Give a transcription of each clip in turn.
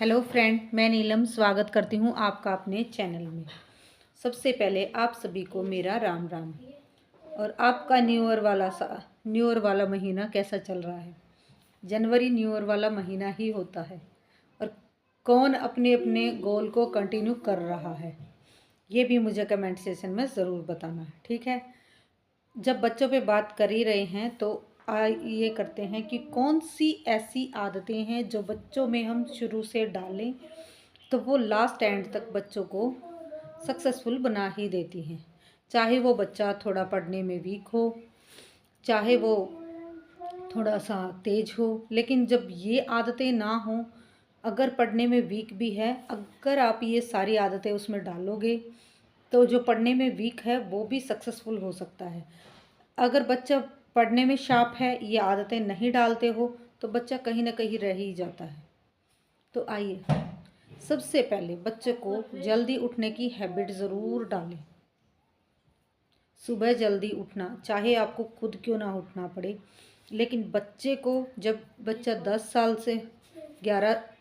Hello friend, मैं नीलम स्वागत करती हूँ आपका अपने चैनल में। सबसे पहले आप सभी को मेरा राम राम। और आपका न्यू ईयर वाला महीना कैसा चल रहा है। जनवरी न्यू ईयर वाला महीना ही होता है और कौन अपने अपने गोल को कंटिन्यू कर रहा है ये भी मुझे कमेंट सेक्शन में ज़रूर बताना, ठीक है। जब बच्चों पे बात कर ही रहे हैं तो ये करते हैं कि कौन सी ऐसी आदतें हैं जो बच्चों में हम शुरू से डालें तो वो लास्ट एंड तक बच्चों को सक्सेसफुल बना ही देती हैं। चाहे वो बच्चा थोड़ा पढ़ने में वीक हो, चाहे वो थोड़ा सा तेज हो, लेकिन जब ये आदतें ना हों, अगर पढ़ने में वीक भी है, अगर आप ये सारी आदतें उसमें डालोगे तो जो पढ़ने में वीक है वो भी सक्सेसफुल हो सकता है। अगर बच्चा पढ़ने में शार्प है, ये आदतें नहीं डालते हो तो बच्चा कहीं ना कहीं रह ही जाता है। तो आइए सबसे पहले बच्चे को जल्दी उठने की हैबिट ज़रूर डालें। सुबह जल्दी उठना, चाहे आपको खुद क्यों ना उठना पड़े, लेकिन बच्चे को जब बच्चा 10 साल से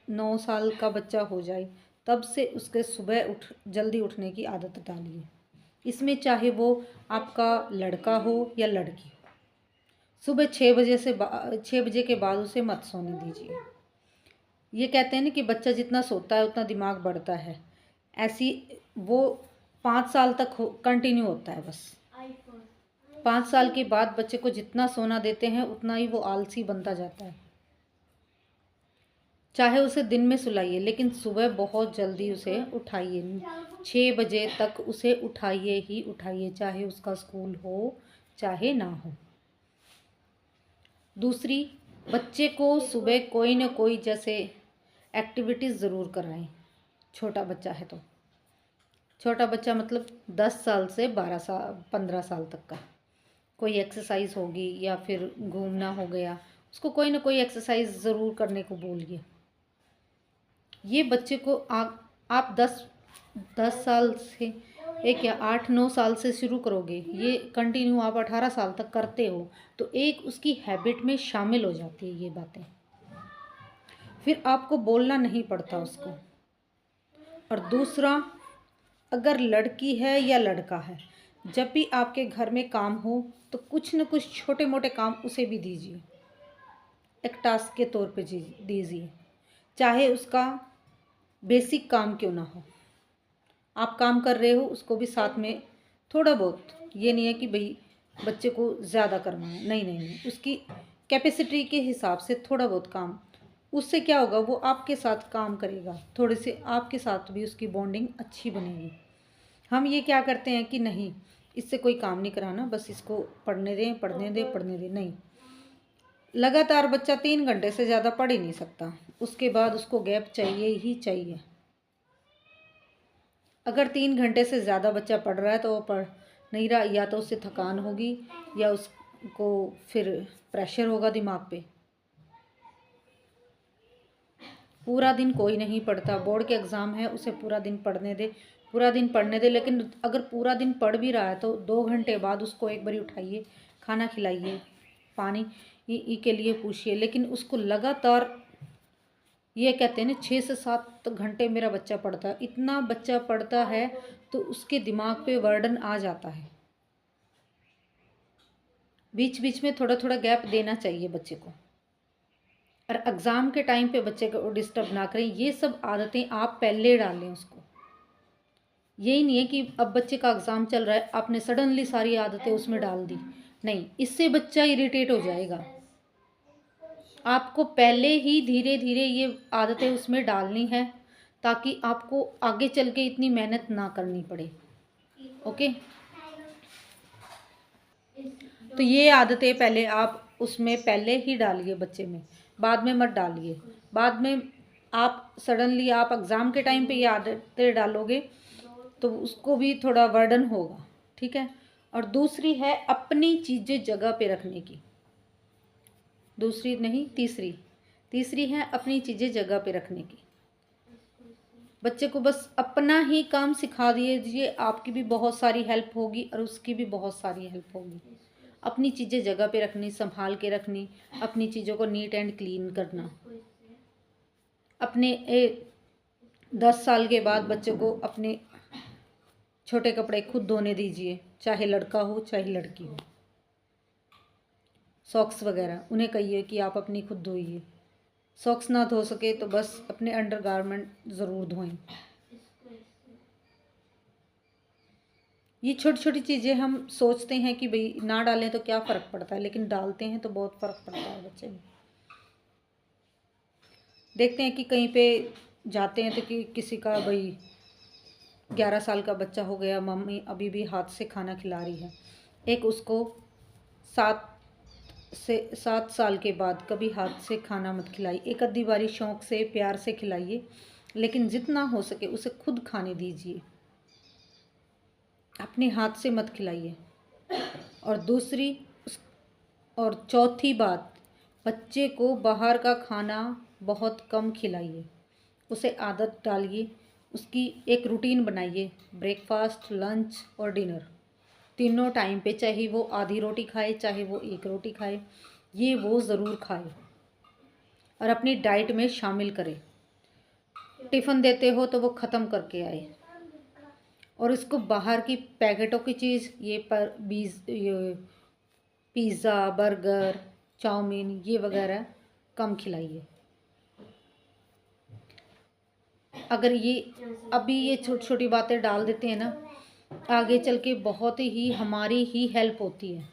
9 साल का बच्चा हो जाए तब से उसके सुबह जल्दी उठने की आदत डालिए। इसमें चाहे वो आपका लड़का हो या लड़की, सुबह 6 बजे के बाद उसे मत सोने दीजिए। ये कहते हैं ना कि बच्चा जितना सोता है उतना दिमाग बढ़ता है, ऐसी वो 5 साल तक कंटिन्यू होता है। बस 5 साल के बाद बच्चे को जितना सोना देते हैं उतना ही वो आलसी बनता जाता है। चाहे उसे दिन में सुलाइए, लेकिन सुबह बहुत जल्दी उसे उठाइए। 6 बजे तक उसे उठाइए ही उठाइए, चाहे उसका स्कूल हो चाहे ना हो। दूसरी, बच्चे को सुबह कोई ना कोई जैसे एक्टिविटीज़ ज़रूर कराएं। छोटा बच्चा है तो, छोटा बच्चा मतलब 10 साल से 15 साल तक का, कोई एक्सरसाइज होगी या फिर घूमना हो गया, उसको कोई ना कोई एक्सरसाइज ज़रूर करने को बोलिए। ये बच्चे को आप 10 साल से एक या 8-9 साल से शुरू करोगे, ये कंटिन्यू आप 18 साल तक करते हो तो एक उसकी हैबिट में शामिल हो जाती है ये बातें। फिर आपको बोलना नहीं पड़ता उसको। और दूसरा, अगर लड़की है या लड़का है, जब भी आपके घर में काम हो तो कुछ न कुछ छोटे मोटे काम उसे भी दीजिए, एक टास्क के तौर पे दीजिए। चाहे उसका बेसिक काम क्यों ना हो, आप काम कर रहे हो उसको भी साथ में थोड़ा बहुत, ये नहीं है कि भाई बच्चे को ज़्यादा करना है, नहीं नहीं नहीं, उसकी कैपेसिटी के हिसाब से थोड़ा बहुत काम, उससे क्या होगा, वो आपके साथ काम करेगा, थोड़े से आपके साथ भी उसकी बॉन्डिंग अच्छी बनेगी। हम ये क्या करते हैं कि नहीं, इससे कोई काम नहीं कराना, बस इसको पढ़ने दें पढ़ने दें पढ़ने दें, नहीं। लगातार बच्चा 3 घंटे से ज़्यादा पढ़ ही नहीं सकता, उसके बाद उसको गैप चाहिए ही चाहिए। अगर 3 घंटे से ज़्यादा बच्चा पढ़ रहा है तो वो पढ़ नहीं रहा, या तो उससे थकान होगी या उसको फिर प्रेशर होगा दिमाग पे। पूरा दिन कोई नहीं पढ़ता, बोर्ड के एग्ज़ाम है, उसे पूरा दिन पढ़ने दे, पूरा दिन पढ़ने दे। लेकिन अगर पूरा दिन पढ़ भी रहा है तो 2 घंटे बाद उसको एक बारी उठाइए, खाना खिलाइए, पानी के लिए पूछिए। लेकिन उसको लगातार, ये कहते हैं ना 6 से 7 घंटे मेरा बच्चा पढ़ता है, इतना बच्चा पढ़ता है तो उसके दिमाग पे वर्डन आ जाता है। बीच बीच में थोड़ा थोड़ा गैप देना चाहिए बच्चे को, और एग्ज़ाम के टाइम पे बच्चे को डिस्टर्ब ना करें। ये सब आदतें आप पहले डालें उसको। यही नहीं है कि अब बच्चे का एग्ज़ाम चल रहा है आपने सडनली सारी आदतें उसमें डाल दी, नहीं, इससे बच्चा इरिटेट हो जाएगा। आपको पहले ही धीरे धीरे ये आदतें उसमें डालनी है ताकि आपको आगे चल के इतनी मेहनत ना करनी पड़े। ओके, तो ये आदतें पहले आप उसमें पहले ही डालिए बच्चे में, बाद में मत डालिए। बाद में आप सडनली आप एग्ज़ाम के टाइम पे ये आदतें डालोगे तो उसको भी थोड़ा वर्डन होगा, ठीक है। और दूसरी है अपनी चीज़ें जगह पे रखने की, दूसरी नहीं तीसरी, तीसरी है अपनी चीज़ें जगह पे रखने की। बच्चे को बस अपना ही काम सिखा दीजिए, आपकी भी बहुत सारी हेल्प होगी और उसकी भी बहुत सारी हेल्प होगी। अपनी चीज़ें जगह पे रखनी, संभाल के रखनी, अपनी चीज़ों को नीट एंड क्लीन करना, अपने 10 साल के बाद बच्चे को अपने छोटे कपड़े खुद धोने दीजिए, चाहे लड़का हो चाहे लड़की हो। सॉक्स वगैरह उन्हें कहिए कि आप अपनी खुद धोइए। सॉक्स ना धो सके तो बस अपने अंडरगारमेंट ज़रूर धोएं। ये छोटी छोटी चीज़ें हम सोचते हैं कि भाई ना डालें तो क्या फ़र्क पड़ता है, लेकिन डालते हैं तो बहुत फ़र्क पड़ता है बच्चे में। देखते हैं कि कहीं पे जाते हैं तो कि किसी का भाई 11 साल का बच्चा हो गया, मम्मी अभी भी हाथ से खाना खिला रही है। एक उसको 7 साल के बाद कभी हाथ से खाना मत खिलाइए। एक आधी बारी शौक़ से प्यार से खिलाइए, लेकिन जितना हो सके उसे खुद खाने दीजिए, अपने हाथ से मत खिलाइए। और चौथी बात, बच्चे को बाहर का खाना बहुत कम खिलाइए। उसे आदत डालिए, उसकी एक रूटीन बनाइए, ब्रेकफास्ट, लंच और डिनर तीनों टाइम पे, चाहे वो आधी रोटी खाए चाहे वो एक रोटी खाए, ये वो ज़रूर खाए और अपनी डाइट में शामिल करे। टिफ़िन देते हो तो वो ख़त्म करके आए। और इसको बाहर की पैकेटों की चीज़, ये पिज़्ज़ा, बर्गर, चाउमीन ये वगैरह कम खिलाइए। अगर ये अभी ये छोटी छोटी बातें डाल देते हैं ना, आगे चल के बहुत ही हमारी ही हेल्प होती है।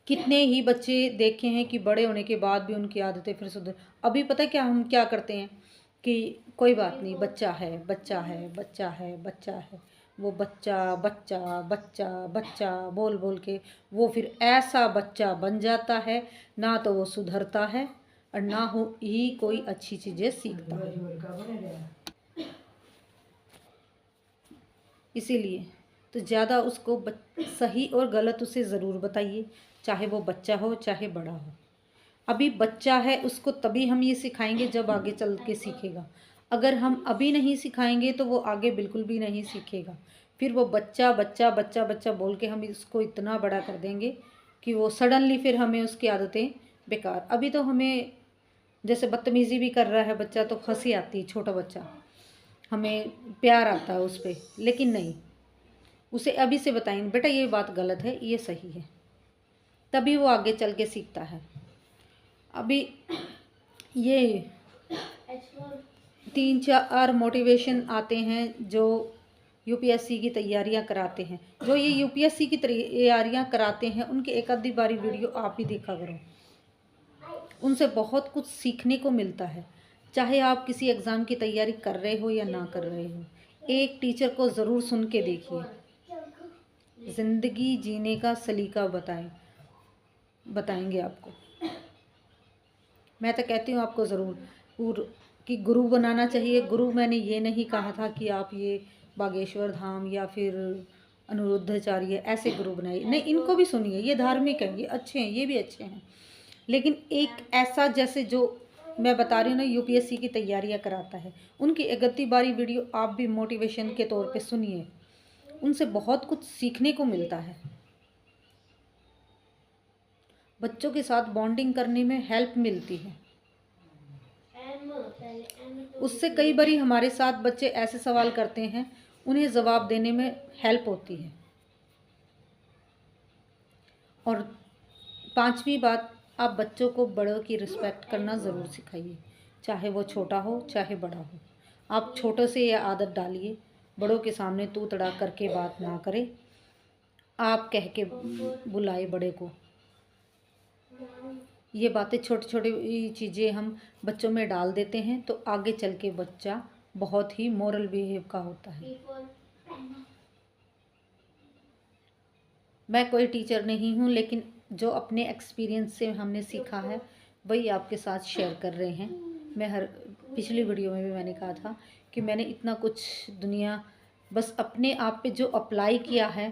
कितने ही बच्चे देखे हैं कि बड़े होने के बाद भी उनकी आदतें फिर सुधर। अभी पता है क्या हम क्या करते हैं कि कोई बात नहीं, बच्चा है बच्चा है बच्चा है बच्चा है, वो बच्चा बच्चा बच्चा बच्चा बोल बोल के वो फिर ऐसा बच्चा बन जाता है, ना तो वो सुधरता है और ना ही कोई अच्छी चीज़ें सीखता है। इसीलिए तो ज़्यादा उसको सही और गलत उसे ज़रूर बताइए, चाहे वो बच्चा हो चाहे बड़ा हो। अभी बच्चा है, उसको तभी हम ये सिखाएंगे जब आगे चल के सीखेगा। अगर हम अभी नहीं सिखाएंगे तो वो आगे बिल्कुल भी नहीं सीखेगा। फिर वो बच्चा बच्चा बच्चा बच्चा बोल के हम इसको इतना बड़ा कर देंगे कि वो सडनली फिर हमें उसकी आदतें बेकार। अभी तो हमें जैसे बदतमीज़ी भी कर रहा है बच्चा तो हंसी आती है, छोटा बच्चा, हमें प्यार आता है उस पर, लेकिन नहीं, उसे अभी से बताएंगे बेटा ये बात गलत है ये सही है, तभी वो आगे चल के सीखता है। अभी ये 3-4 मोटिवेशन आते हैं जो यूपीएससी की तैयारियां कराते हैं। जो ये यूपीएससी की तैयारियां कराते हैं उनकी एक आधी बारी वीडियो आप भी देखा करो, उनसे बहुत कुछ सीखने को मिलता है। चाहे आप किसी एग्ज़ाम की तैयारी कर रहे हो या ना कर रहे हो, एक टीचर को ज़रूर सुन के देखिए, ज़िंदगी जीने का सलीका बताएंगे आपको। मैं तो कहती हूँ आपको ज़रूर कि गुरु बनाना चाहिए। गुरु मैंने ये नहीं कहा था कि आप ये बागेश्वर धाम या फिर अनिरुद्धाचार्य ऐसे गुरु बनाइए, नहीं, इनको भी सुनिए, ये धार्मिक हैं, ये अच्छे हैं, ये भी अच्छे हैं, लेकिन एक ऐसा जैसे जो मैं बता रही हूँ ना यूपीएससी की तैयारियाँ कराता है, उनकी एक आधी बारी वीडियो आप भी मोटिवेशन के तौर पे सुनिए, उनसे बहुत कुछ सीखने को मिलता है। बच्चों के साथ बॉन्डिंग करने में हेल्प मिलती है। उससे कई बारी हमारे साथ बच्चे ऐसे सवाल करते हैं, उन्हें जवाब देने में हेल्प होती है। और 5वीं बात, आप बच्चों को बड़ों की रिस्पेक्ट करना ज़रूर सिखाइए, चाहे वो छोटा हो चाहे बड़ा हो। आप छोटों से ये आदत डालिए, बड़ों के सामने तू तड़ा करके बात ना करे, आप कह के बुलाए बड़े को। ये बातें छोटी छोटी चीज़ें हम बच्चों में डाल देते हैं तो आगे चल के बच्चा बहुत ही मोरल बिहेव का होता है। मैं कोई टीचर नहीं हूँ, लेकिन जो अपने एक्सपीरियंस से हमने सीखा है वही आपके साथ शेयर कर रहे हैं। मैं पिछली वीडियो में भी मैंने कहा था कि मैंने इतना कुछ दुनिया बस अपने आप पे जो अप्लाई किया है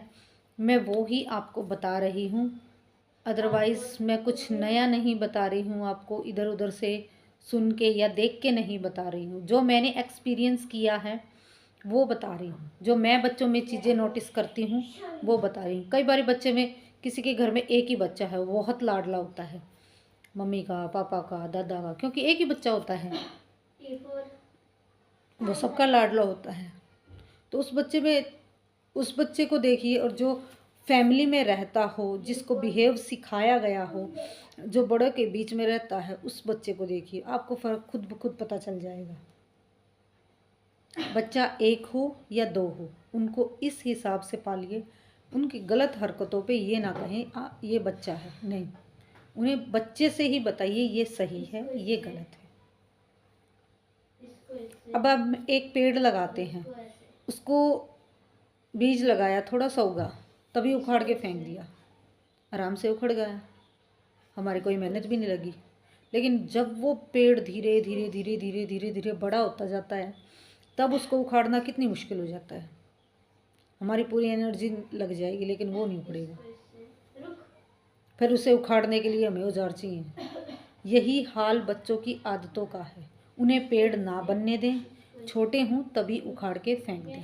मैं वो ही आपको बता रही हूँ। अदरवाइज़ मैं कुछ नया नहीं बता रही हूँ आपको, इधर उधर से सुन के या देख के नहीं बता रही हूँ। जो मैंने एक्सपीरियंस किया है वो बता रही हूँ, जो मैं बच्चों में चीज़ें नोटिस करती हूँ वो बता रही हूँ। कई बार बच्चे में किसी के घर में एक ही बच्चा है, वो बहुत लाडला होता है, मम्मी का, पापा का, दादा का, क्योंकि एक ही बच्चा होता है। वो सबका लाडला होता है। तो उस बच्चे को देखिए, और जो फैमिली में रहता हो, जिसको बिहेव सिखाया गया हो, जो बड़ों के बीच में रहता है, उस बच्चे को देखिए, आपको फ़र्क खुद ब खुद पता चल जाएगा। बच्चा एक हो या दो हो, उनको इस हिसाब से पालिए। उनकी गलत हरकतों पे ये ना कहें ये बच्चा है, नहीं, उन्हें बच्चे से ही बताइए ये सही है, ये गलत है। अब आप एक पेड़ लगाते हैं, उसको बीज लगाया, थोड़ा सा उगा, तभी उखाड़ के फेंक दिया, आराम से उखड़ गया, हमारी कोई मेहनत भी नहीं लगी। लेकिन जब वो पेड़ धीरे धीरे धीरे धीरे धीरे धीरे बड़ा होता जाता है, तब उसको उखाड़ना कितनी मुश्किल हो जाता है। हमारी पूरी एनर्जी लग जाएगी, लेकिन वो नहीं उखड़ेगा। फिर उसे उखाड़ने के लिए हमें औजार चाहिए। यही हाल बच्चों की आदतों का है। उन्हें पेड़ ना बनने दें, छोटे हों तभी उखाड़ के फेंक दें।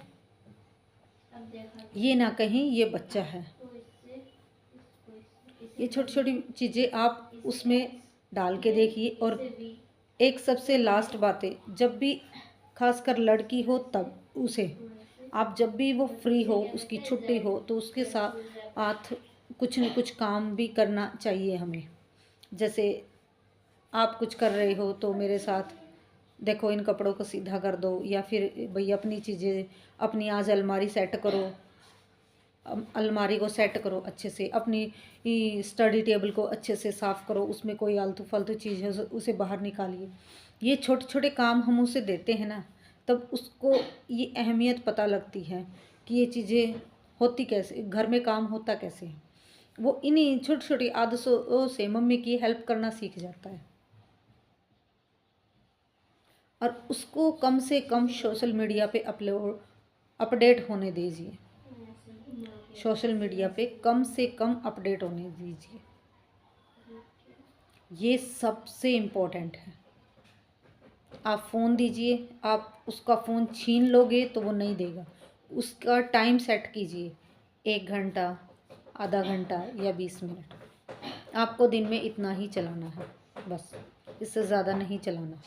ये ना कहें ये बच्चा है। ये छोटी छोटी चीज़ें आप उसमें डाल के देखिए। और एक सबसे लास्ट बात है, जब भी खासकर लड़की हो तब उसे आप, जब भी वो फ्री हो, उसकी छुट्टी हो, तो उसके साथ कुछ न कुछ काम भी करना चाहिए हमें। जैसे आप कुछ कर रहे हो तो मेरे साथ देखो, इन कपड़ों को सीधा कर दो, या फिर भाई अपनी चीज़ें अपनी आज अलमारी सेट करो, अलमारी को सेट करो अच्छे से, अपनी स्टडी टेबल को अच्छे से साफ़ करो, उसमें कोई आलतू फालतू चीज़ है उसे बाहर निकालिए। ये छोटे छोटे काम हम उसे देते हैं ना, तब उसको ये अहमियत पता लगती है कि ये चीज़ें होती कैसे, घर में काम होता कैसे है। वो इन्हीं छोटी छोटी आदतों से मम्मी की हेल्प करना सीख जाता है। और उसको कम से कम सोशल मीडिया पे अपडेट होने दीजिए। सोशल मीडिया पे कम से कम अपडेट होने दीजिए, ये सबसे इम्पोर्टेंट है। आप फ़ोन दीजिए, आप उसका फ़ोन छीन लोगे तो वो नहीं देगा। उसका टाइम सेट कीजिए, 1 घंटा, आधा घंटा या 20 मिनट। आपको दिन में इतना ही चलाना है, बस, इससे ज़्यादा नहीं चलाना।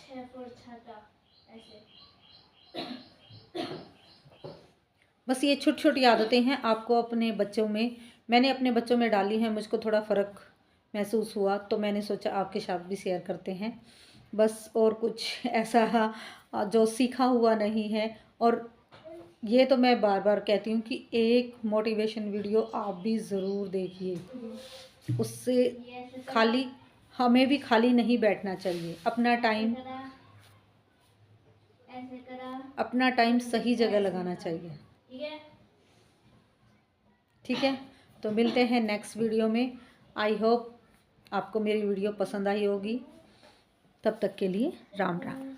बस ये छोटी छोटी आदतें हैं, आपको अपने बच्चों में, मैंने अपने बच्चों में डाली हैं, मुझको थोड़ा फ़र्क महसूस हुआ तो मैंने सोचा आपके साथ भी शेयर करते हैं। बस, और कुछ ऐसा जो सीखा हुआ नहीं है। और ये तो मैं बार बार कहती हूँ कि एक मोटिवेशन वीडियो आप भी ज़रूर देखिए। उससे खाली, हमें भी खाली नहीं बैठना चाहिए। अपना टाइम सही जगह लगाना चाहिए। ठीक है, तो मिलते हैं नेक्स्ट वीडियो में। आई होप आपको मेरी वीडियो पसंद आई होगी। तब तक के लिए राम राम।